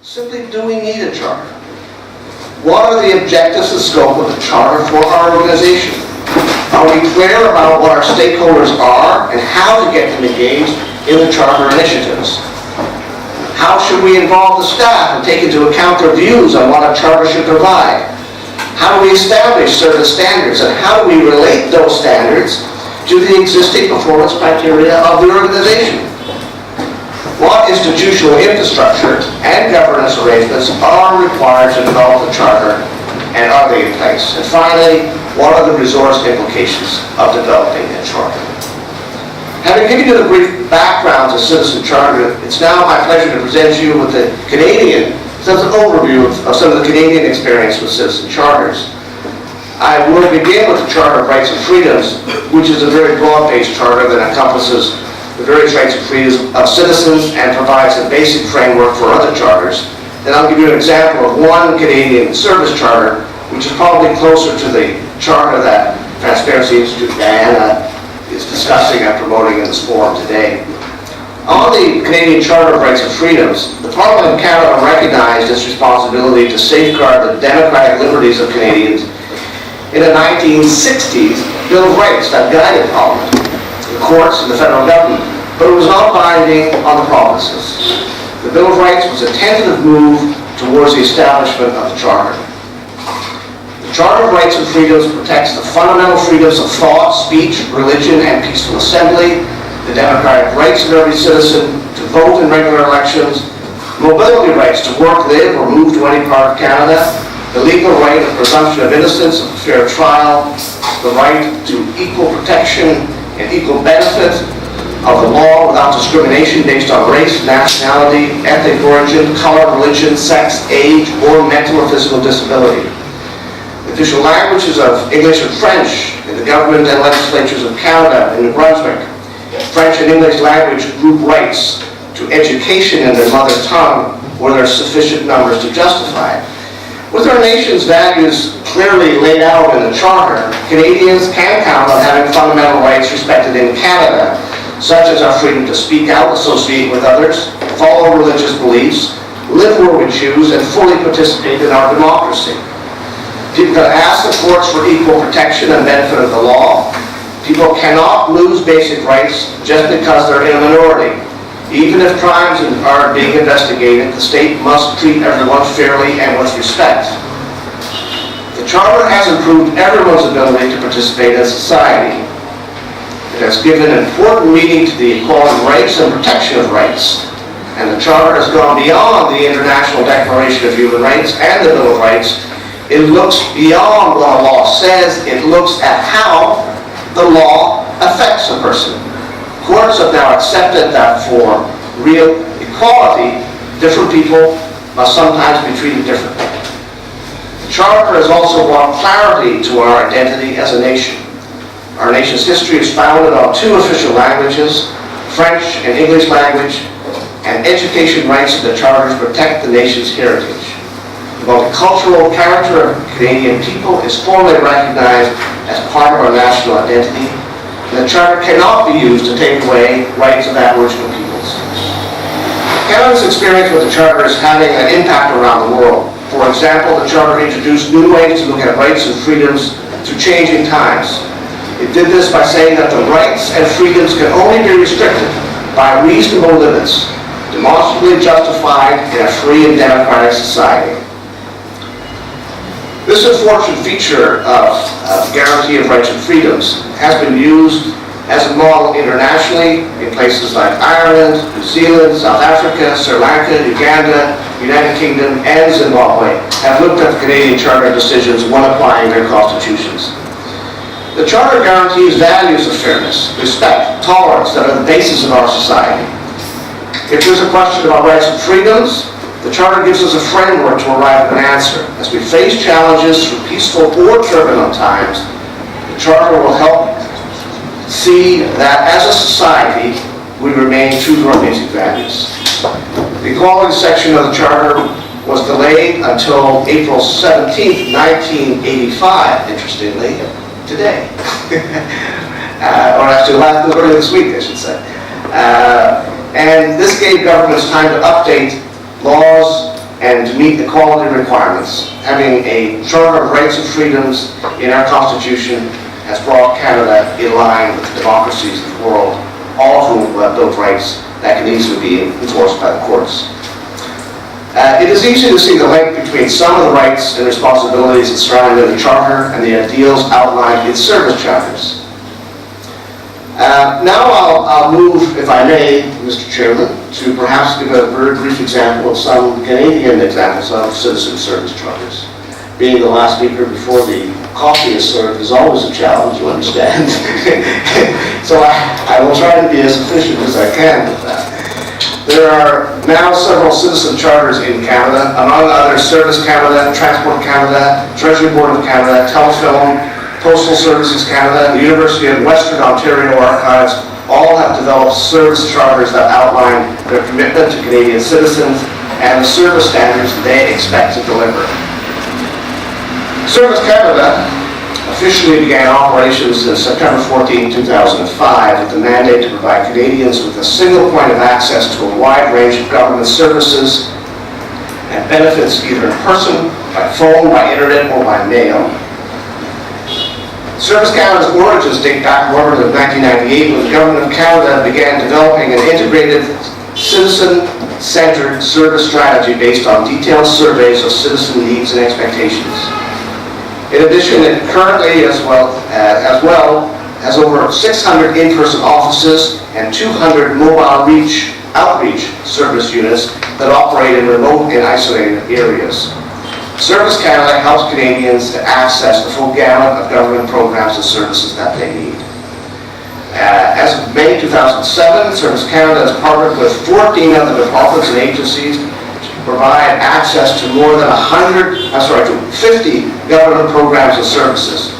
Simply, do we need a charter? What are the objectives and scope of the charter for our organization? Are we clear about what our stakeholders are and how to get them engaged in the charter initiatives? How should we involve the staff and take into account their views on what a charter should provide? How do we establish certain standards, and how do we relate those standards to the existing performance criteria of the organization? What institutional infrastructure and governance arrangements are required to develop the charter, and are they in place? And finally, what are the resource implications of developing a charter? Having given you the brief background to Citizen Charter, it's now my pleasure to present you with the Canadian, as an overview of some of the Canadian experience with citizen charters. I will begin with the Charter of Rights and Freedoms, which is a very broad-based charter that encompasses the various rights and freedoms of citizens and provides a basic framework for other charters. Then I'll give you an example of one Canadian service charter, which is probably closer to the charter that Transparency Institute Guyana is discussing and promoting in this forum today. On the Canadian Charter of Rights and Freedoms, the Parliament of Canada recognized its responsibility to safeguard the democratic liberties of Canadians in a 1960s Bill of Rights that guided Parliament, the courts, and the federal government, but it was not binding on the provinces. The Bill of Rights was a tentative move towards the establishment of the Charter. The Charter of Rights and Freedoms protects the fundamental freedoms of thought, speech, religion, and peaceful assembly, the democratic rights of every citizen to vote in regular elections, mobility rights to work, live, or move to any part of Canada, the legal right of presumption of innocence of a fair trial, the right to equal protection and equal benefit of the law without discrimination based on race, nationality, ethnic origin, color, religion, sex, age, or mental or physical disability. The official languages of English and French in the government and legislatures of Canada and New Brunswick. French and English language group rights to education in their mother tongue where there are sufficient numbers to justify it. With our nation's values clearly laid out in the Charter, Canadians can count on having fundamental rights respected in Canada, such as our freedom to speak out, associate with others, follow religious beliefs, live where we choose, and fully participate in our democracy. People can ask the courts for equal protection and benefit of the law. People cannot lose basic rights just because they're in a minority. Even if crimes are being investigated, the state must treat everyone fairly and with respect. The Charter has improved everyone's ability to participate in society. It has given important meaning to the equality of rights and protection of rights. And the Charter has gone beyond the International Declaration of Human Rights and the Bill of Rights. It looks beyond what a law says. It looks at how the law affects a person. Courts have now accepted that for real equality, different people must sometimes be treated differently. The Charter has also brought clarity to our identity as a nation. Our nation's history is founded on two official languages, French and English language, and education rights of the Charters protect the nation's heritage. The multicultural character of Canadian people is formally recognized as part of our national identity, and the Charter cannot be used to take away rights of Aboriginal peoples. Canada's experience with the Charter is having an impact around the world. For example, the Charter introduced new ways to look at rights and freedoms through changing times. It did this by saying that the rights and freedoms can only be restricted by reasonable limits, demonstrably justified in a free and democratic society. This unfortunate feature of the guarantee of rights and freedoms has been used as a model internationally in places like Ireland, New Zealand, South Africa, Sri Lanka, Uganda, United Kingdom, and Zimbabwe have looked at the Canadian Charter decisions when applying their constitutions. The Charter guarantees values of fairness, respect, tolerance that are the basis of our society. If there's a question about rights and freedoms, the Charter gives us a framework to arrive at an answer. As we face challenges through peaceful or turbulent times, the Charter will help see that as a society, we remain true to our basic values. The equality section of the Charter was delayed until April 17, 1985, interestingly, today. Or actually earlier this week, I should say. And this gave governments time to update laws and to meet the quality requirements. Having a Charter of Rights and Freedoms in our Constitution has brought Canada in line with the democracies of the world, all of whom have built rights that can easily be enforced by the courts. It is easy to see the link between some of the rights and responsibilities that surround the Charter and the ideals outlined in service chapters. Now I'll move, if I may, Mr. Chairman, to perhaps give a very brief example of some Canadian examples of citizen service charters. Being the last speaker before the coffee is served is always a challenge, you understand. So I will try to be as efficient as I can with that. There are now several citizen charters in Canada, among others Service Canada, Transport Canada, Treasury Board of Canada, Telefilm, Postal Services Canada, the University of Western Ontario Archives, all have developed service charters that outline their commitment to Canadian citizens and the service standards they expect to deliver. Service Canada officially began operations in September 14, 2005 with the mandate to provide Canadians with a single point of access to a wide range of government services and benefits either in person, by phone, by internet, or by mail. Service Canada's origins date back more than 1998 when the Government of Canada began developing an integrated citizen-centered service strategy based on detailed surveys of citizen needs and expectations. In addition, it currently as well has over 600 in-person offices and 200 mobile outreach service units that operate in remote and isolated areas. Service Canada helps Canadians to access the full gamut of government programs and services that they need. As of May 2007, Service Canada has partnered with 14 other departments and agencies to provide access to more than 50 government programs and services.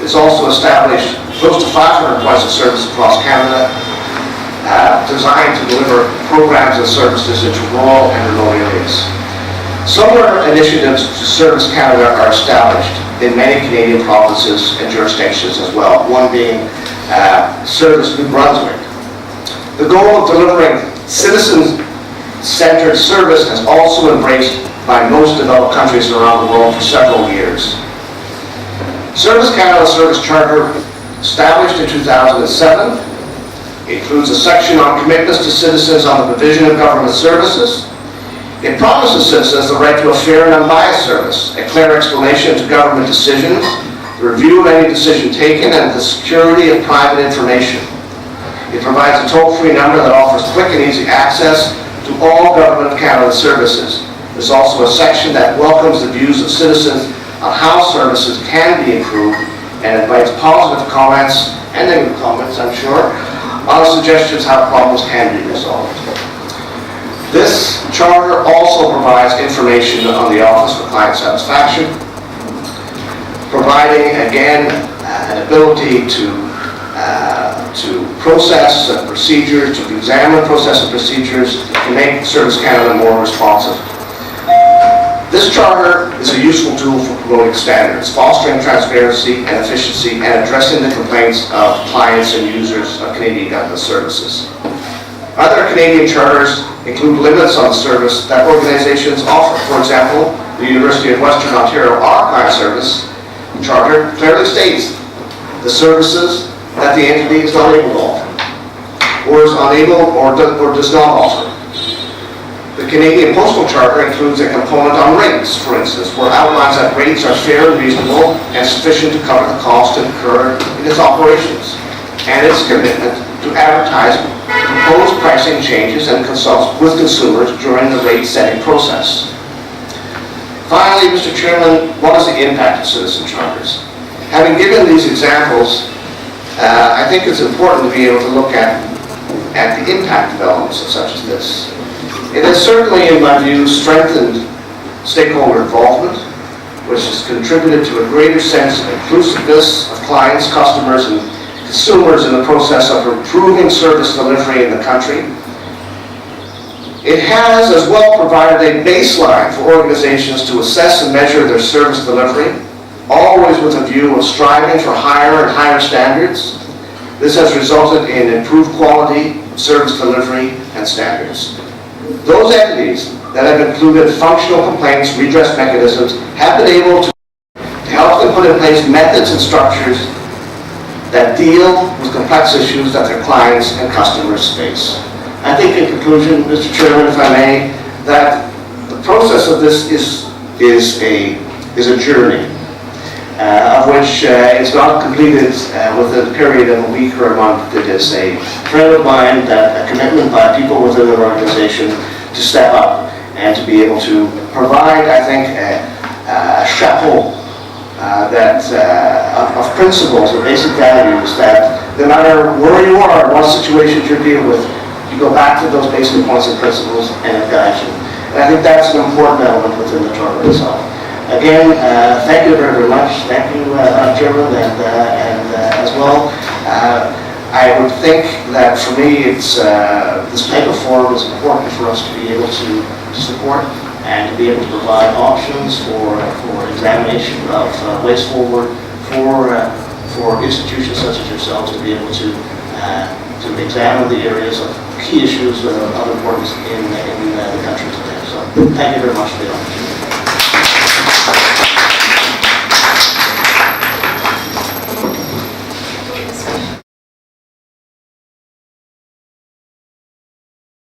It's also established close to 500 points of service across Canada, designed to deliver programs and services into rural and remote areas. Similar initiatives to Service Canada are established in many Canadian provinces and jurisdictions as well, one being Service New Brunswick. The goal of delivering citizen-centered service has also embraced by most developed countries around the world for several years. Service Canada Service Charter, established in 2007, includes a section on commitments to citizens on the provision of government services. It promises citizens the right to a fair and unbiased service, a clear explanation to government decisions, the review of any decision taken, and the security of private information. It provides a toll-free number that offers quick and easy access to all Government of Canada services. There's also a section that welcomes the views of citizens on how services can be improved and invites positive comments, and negative comments, I'm sure, on suggestions how problems can be resolved. This charter also provides information on the Office for Client Satisfaction, providing, again, an ability to process procedures, to examine process and procedures, to make Service Canada more responsive. This charter is a useful tool for promoting standards, fostering transparency and efficiency, and addressing the complaints of clients and users of Canadian government services. Other Canadian charters include limits on the service that organizations offer. For example, the University of Western Ontario Archive Service Charter clearly states the services that the entity is not able to offer, or is unable or does not offer. The Canadian Postal Charter includes a component on rates, for instance, where it outlines that rates are fair and reasonable and sufficient to cover the cost incurred in its operations, and its commitment to advertise proposed pricing changes and consult with consumers during the rate setting process. Finally, Mr. Chairman, what is the impact of citizen charters? Having given these examples, I think it's important to be able to look at the impact of elements of such as this. It has certainly, in my view, strengthened stakeholder involvement, which has contributed to a greater sense of inclusiveness of clients, customers, and consumers in the process of improving service delivery in the country. It has as well provided a baseline for organizations to assess and measure their service delivery, always with a view of striving for higher and higher standards. This has resulted in improved quality, service delivery, and standards. Those entities that have included functional complaints, redress mechanisms, have been able to help them put in place methods and structures that deal with complex issues that their clients and customers face. I think in conclusion, Mr. Chairman, if I may, that the process of this is a journey, of which it's not completed within a period of a week or a month. It is a trend of mine, that a commitment by people within an organization to step up and to be able to provide, I think, a chapeau of principles and basic values that no matter where you are, what situations you're dealing with, you go back to those basic points and principles and it guides you. And I think that's an important element within the charter itself. Again, thank you very, very much. Thank you, Chairman, and as well. I would think that for me, it's this type of forum is important for us to be able to support and to be able to provide options for examination of ways forward for institutions such as yourselves to be able to examine the areas of key issues of importance in the country today. So thank you very much for the opportunity.